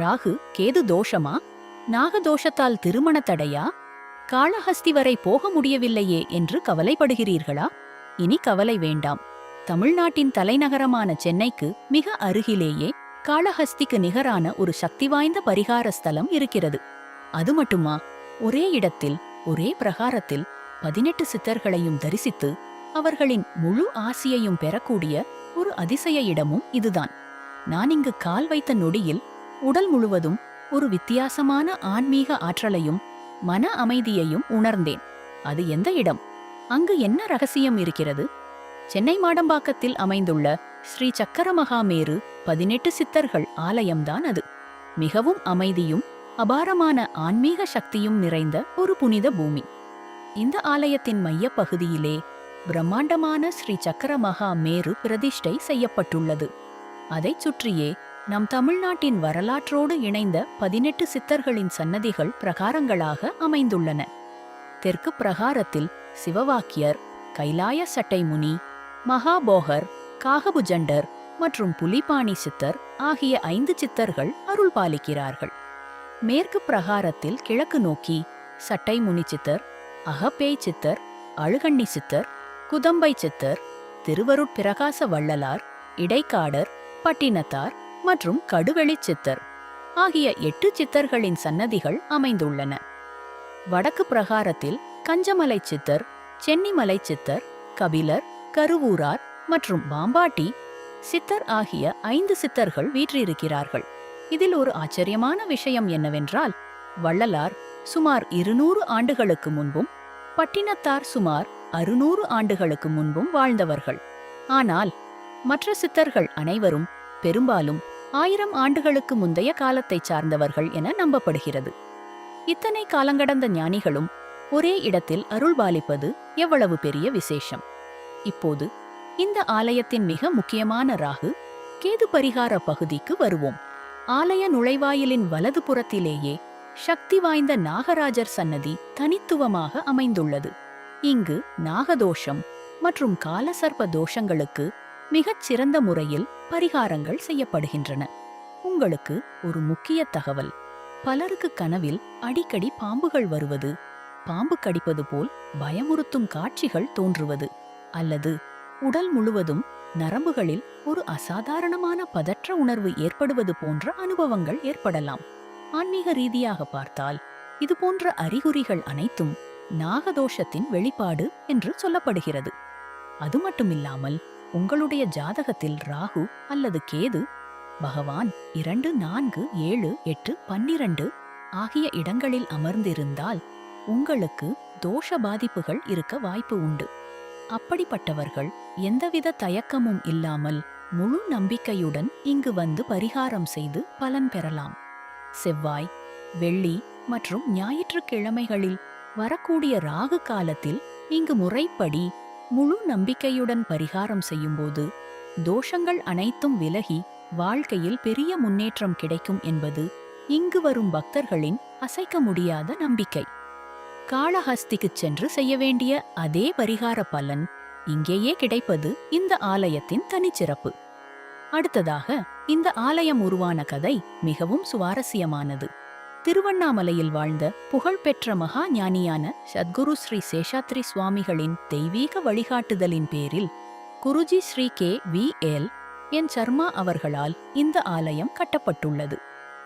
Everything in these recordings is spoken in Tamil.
ராகு கேது தோஷமா? நாகதோஷத்தால் திருமண தடையா? காளஹஸ்தி வரை போக முடியவில்லையே என்று கவலைப்படுகிறீர்களா? இனி கவலை வேண்டாம். தமிழ்நாட்டின் தலைநகரமான சென்னைக்கு மிக அருகிலேயே காளஹஸ்திக்கு நிகரான ஒரு சக்தி வாய்ந்த பரிகார ஸ்தலம் இருக்கிறது. அது மட்டுமா, ஒரே இடத்தில் ஒரே பிரகாரத்தில் 18 சித்தர்களையும் தரிசித்து அவர்களின் முழு ஆசியையும் பெறக்கூடிய ஒரு அதிசய இடமும் இதுதான். நான் இங்கு கால் வைத்த நொடியில் உடல் முழுவதும் ஒரு வித்தியாசமான ஆன்மீக ஆற்றலையும் மன அமைதியையும் உணர்ந்தேன். அது எந்த இடம்? அங்கு என்ன ரகசியம் இருக்கிறது? சென்னை மாடம்பாக்கத்தில் அமைந்துள்ள ஸ்ரீ சக்கரமகாமேரு 18 சித்தர்கள் ஆலயம்தான் அது. மிகவும் அமைதியும் அபாரமான ஆன்மீக சக்தியும் நிறைந்த ஒரு புனித பூமி. இந்த ஆலயத்தின் மையப் பகுதியிலே பிரம்மாண்டமான ஸ்ரீ சக்கரமகா மேரு பிரதிஷ்டை செய்யப்பட்டுள்ளது. அதைச் சுற்றியே நம் தமிழ்நாட்டின் வரலாற்றோடு இணைந்த 18 சித்தர்களின் சன்னதிகள் பிரகாரங்களாக அமைந்துள்ளன. தெற்கு பிரகாரத்தில் சிவவாக்கியர், கைலாய சட்டைமுனி, மகாபோகர், காகபுஜண்டர் மற்றும் புலிபாணி சித்தர் ஆகிய 5 சித்தர்கள் அருள் பாலிக்கிறார்கள். மேற்கு பிரகாரத்தில் கிழக்கு நோக்கி சட்டைமுனி சித்தர், அகப்பேய் சித்தர், அழுகண்ணி சித்தர், குதம்பை சித்தர், திருவருட்பிரகாச வள்ளலார், இடைக்காடர், பட்டினத்தார் மற்றும் கடுவெளி சித்தர் ஆகிய 8 சித்தர்களின் சன்னதிகள் அமைந்துள்ளன. வடக்கு பிரகாரத்தில் கஞ்சமலை சித்தர், சென்னிமலை சித்தர், கபிலர், கருவூரார் மற்றும் பாம்பாட்டி சித்தர் ஆகிய 5 சித்தர்கள் வீற்றிருக்கிறார்கள். இதில் ஒரு ஆச்சரியமான விஷயம் என்னவென்றால், வள்ளலார் சுமார் 200 ஆண்டுகளுக்கு முன்பும் பட்டினத்தார் சுமார் 600 ஆண்டுகளுக்கு முன்பும் வாழ்ந்தவர்கள். ஆனால் மற்ற சித்தர்கள் அனைவரும் பெரும்பாலும் 1000 ஆண்டுகளுக்கு முந்தைய காலத்தைச் சார்ந்தவர்கள் என நம்பப்படுகிறது. இத்தனை காலங்கடந்த ஞானிகளும் ஒரே இடத்தில் அருள்பாலிப்பது எவ்வளவு பெரிய விசேஷம்! இப்போது இந்த ஆலயத்தின் மிக முக்கியமான ராகு கேது பரிகார பகுதிக்கு வருவோம். ஆலய நுழைவாயிலின் வலது புறத்திலேயே சக்தி வாய்ந்த நாகராஜர் சன்னதி தனித்துவமாக அமைந்துள்ளது. இங்கு நாகதோஷம் மற்றும் காலசர்ப்ப தோஷங்களுக்கு மிகச் சிறந்த முறையில் பரிகாரங்கள் செய்யப்படுகின்றன. உங்களுக்கு ஒரு முக்கிய தகவல்: பலருக்கு கனவில் அடிக்கடி பாம்புகள் வருவது, பாம்பு கடிப்பது போல் பயமுறுத்தும் காட்சிகள் தோன்றுவது, அல்லது உடல் முழுவதும் நரம்புகளில் ஒரு அசாதாரணமான பதற்ற உணர்வு ஏற்படுவது போன்ற அனுபவங்கள் ஏற்படலாம். ஆன்மீக ரீதியாக பார்த்தால் இதுபோன்ற அறிகுறிகள் அனைத்தும் நாகதோஷத்தின் வெளிப்பாடு என்று சொல்லப்படுகிறது. அது மட்டுமில்லாமல் உங்களுடைய ஜாதகத்தில் ராகு அல்லது கேது பகவான் 2, 4, 7, 8, 12 ஆகிய இடங்களில் அமர்ந்திருந்தால் உங்களுக்கு தோஷ பாதிப்புகள் இருக்க வாய்ப்பு உண்டு. அப்படிப்பட்டவர்கள் எந்தவித தயக்கமும் இல்லாமல் முழு நம்பிக்கையுடன் இங்கு வந்து பரிகாரம் செய்து பலன் பெறலாம். செவ்வாய், வெள்ளி மற்றும் ஞாயிற்றுக்கிழமைகளில் வரக்கூடிய ராகு காலத்தில் இங்கு முறைப்படி முழு நம்பிக்கையுடன் பரிகாரம் செய்யும்போது தோஷங்கள் அனைத்தும் விலகி வாழ்க்கையில் பெரிய முன்னேற்றம் கிடைக்கும் என்பது இங்கு வரும் பக்தர்களின் அசைக்க முடியாத நம்பிக்கை. காளஹஸ்திக்குச் சென்று செய்ய வேண்டிய அதே பரிகார பலன் இங்கேயே கிடைப்பது இந்த ஆலயத்தின் தனிச்சிறப்பு. அடுத்ததாக, இந்த ஆலயம் உருவான கதை மிகவும் சுவாரஸ்யமானது. திருவண்ணாமலையில் வாழ்ந்த புகழ்பெற்ற மகா ஞானியான சத்குரு ஸ்ரீ சேஷாத்ரி சுவாமிகளின் தெய்வீக வழிகாட்டுதலின் பேரில் குருஜி ஸ்ரீ KVL என் சர்மா அவர்களால் இந்த ஆலயம் கட்டப்பட்டுள்ளது.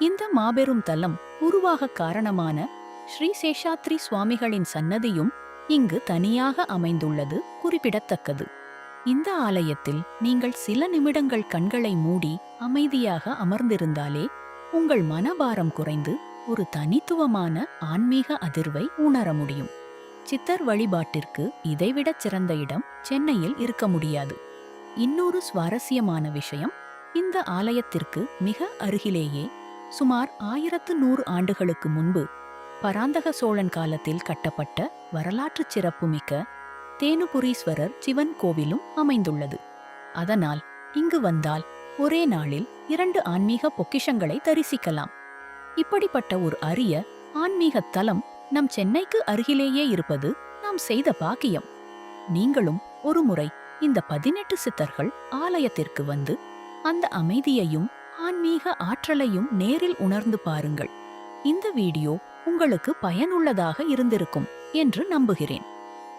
இந்த மாபெரும் தலம் உருவாக காரணமான ஸ்ரீ சேஷாத்ரி சுவாமிகளின் சன்னதியும் இங்கு தனியாக அமைந்துள்ளது குறிப்பிடத்தக்கது. இந்த ஆலயத்தில் நீங்கள் சில நிமிடங்கள் கண்களை மூடி அமைதியாக அமர்ந்திருந்தாலே உங்கள் மனபாரம் குறைந்து ஒரு தனித்துவமான ஆன்மீக அதிர்வை உணர முடியும். சித்தர் வழிபாட்டிற்கு இதைவிடச் சிறந்த இடம் சென்னையில் இருக்க முடியாது. இன்னொரு சுவாரஸ்யமான விஷயம், இந்த ஆலயத்திற்கு மிக அருகிலேயே சுமார் 1100 ஆண்டுகளுக்கு முன்பு பராந்தக சோழன் காலத்தில் கட்டப்பட்ட வரலாற்றுச் சிறப்புமிக்க தேனுபுரீஸ்வரர் சிவன் கோவிலும் அமைந்துள்ளது. அதனால் இங்கு வந்தால் ஒரே நாளில் 2 ஆன்மீக பொக்கிஷங்களை தரிசிக்கலாம். இப்படிப்பட்ட ஒரு அரிய ஆன்மீக தலம் நம் சென்னைக்கு அருகிலேயே இருப்பது நாம் செய்த பாக்கியம். நீங்களும் ஒருமுறை இந்த 18 சித்தர்கள் ஆலயத்திற்கு வந்து அந்த அமைதியையும் ஆன்மீக ஆற்றலையும் நேரில் உணர்ந்து பாருங்கள். இந்த வீடியோ உங்களுக்கு பயனுள்ளதாக இருந்திருக்கும் என்று நம்புகிறேன்.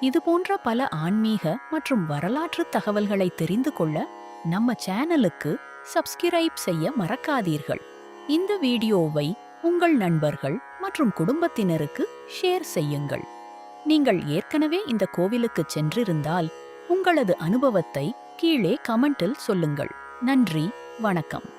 இதுபோன்ற பல ஆன்மீக மற்றும் வரலாற்று தகவல்களை தெரிந்து கொள்ள நம்ம சேனலுக்கு சப்ஸ்கிரைப் செய்ய மறக்காதீர்கள். இந்த வீடியோவை உங்கள் நண்பர்கள் மற்றும் குடும்பத்தினருக்கு ஷேர் செய்யுங்கள். நீங்கள் ஏற்கனவே இந்த கோவிலுக்கு சென்றிருந்தால் உங்களது அனுபவத்தை கீழே கமெண்டில் சொல்லுங்கள். நன்றி, வணக்கம்.